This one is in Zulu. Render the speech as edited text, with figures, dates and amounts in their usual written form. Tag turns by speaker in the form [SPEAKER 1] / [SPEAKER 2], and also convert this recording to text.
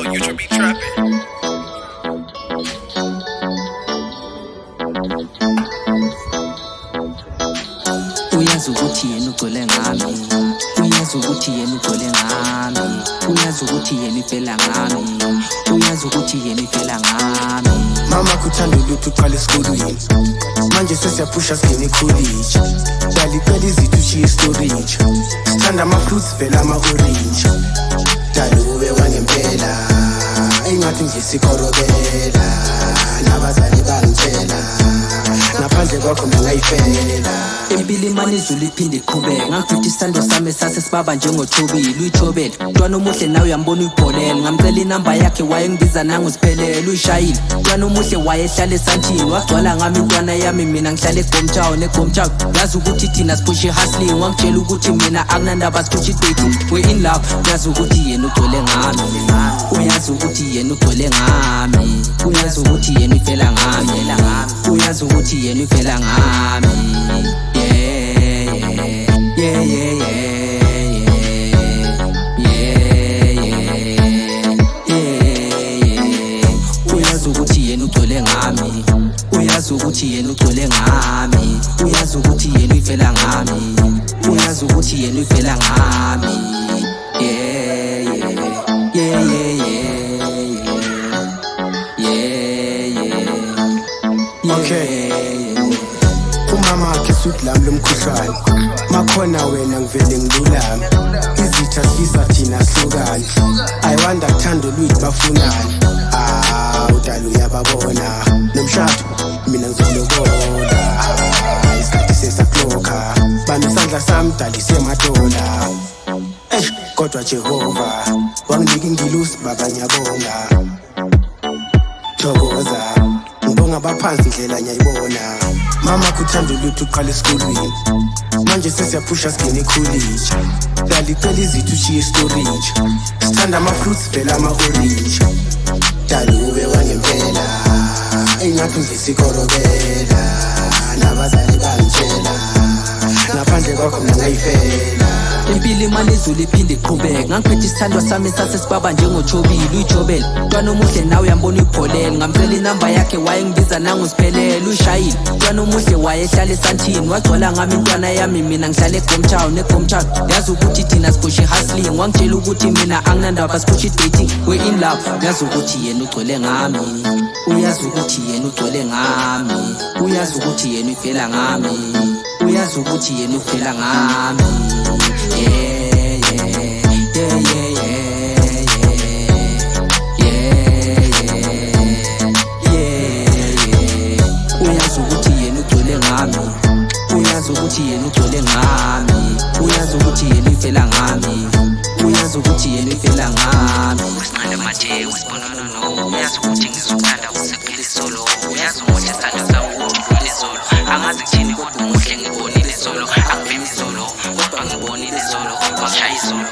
[SPEAKER 1] Oh, you should be trapping.
[SPEAKER 2] Uyazi ukuthi yena ugcwele ngami, uyazi ukuthi yena ugcwele ngami, uyazi ukuthi yena ivela ngami, uyazi ukuthi yena ivela ngami.
[SPEAKER 3] Mama kuthanda ulutho uqala esikolweni, manje sesiyapusha singene college. Dali phela izithu ushiye storage, sithanda ama-fruits vela ama-orange. Dali ube wangempela, engathi nje sikorobela, nabazali bangitshela, ngaphandle kwakho ngingayifela.
[SPEAKER 2] Impilo imane izulu iphinde iqhubeke, ngangiphethe isithando sami sasesibaba njengotshobile. Uyitshobele mntwana omuhle nawe uyambona uyibholele, ngamcela inamba yakhe wayengibiza nanguziphelele. Uyishayile mntwana omuhle wayehlala esantini, wagcwala ngami intwana yami mina ngihlala eGomtown. Yazi ukuthi thina siphushe hustling, wangitshela ukuthi mina akunandaba siphushe dating. We in love, uyazi ukuthi yena ugcwele ngami, uyazi ukuthi yena ugcwele ngami, uyazi ukuthi yena ivela ngami, uyazi ukuthi yena ivela ngami. Uyazi ukuthi yena ugcwele ngami, uyazi ukuthi yena ugcwele ngami, uyazi ukuthi yena ivela ngami, uyazi ukuthi yena ivela ngami.
[SPEAKER 3] Okay. Umama wakhe suthi lami lomkhuhlane, makhona wena ngivele ngilulame. Izitha sifisa thina sihlukane, I wonder kuthanda lwethu bafunani. Udala uyababona, nomshado mina ngizokulobola. Isikhathi sesaklokha, bami isandla sami dalise madola. Kodwa Jehova wanginika ingilosi baba ngiyabonga. Thokoza ngibonga abaphansi indlela ngiyayibona. Mama kuthanda ulutho uqala esikolweni, manje sesiyapusha singene college. Dali phela izithu ushiye storage, sithanda ama-fruits vela ama-orange. Dali ube wangempela, engathi nje sikorobela, nabazali bangitshela, ngaphandle kwakho ngingayifela.
[SPEAKER 2] Impilo imane izulu iphinde iqhubeke, ngangiphethe isithandwa sami sasesibaba njengotshobile. Uyitshobele mntwana omuhle nawe uyambona uyibholele, ngamcela inamba yakhe wayengibiza nanguziphelele. Uyishayile mntwana omuhle wayehlala esantini, wagcwala ngami intwana yami mina ngihlala eGomtown. Yazi ukuthi thina siphushe hustling, wangitshela ukuthi mina akunandaba siphushe dating. We in love, uyazi ukuthi yena ugcwele ngami, uyazi ukuthi yena ugcwele ngami, uyazi ukuthi yena ivela ngami, uyazi ukuthi yena uvela ngami. Uyazi ukuthi yena ugcwele ngami, uyazi ukuthi yena ugcwele ngami, uyazi ukuthi yena ivela ngami, uyazi ukuthi yena ivela ngami. Usiqale manje usibonana no, uyazi ukuthi ngizokuthanda usephele solo, uyazi ukuthi isithando sami udlule solo. Angazi ngithini kodwa umuhle ngibonile solo, akuvimi solo kodwa ngibonile solo, washaya isolo.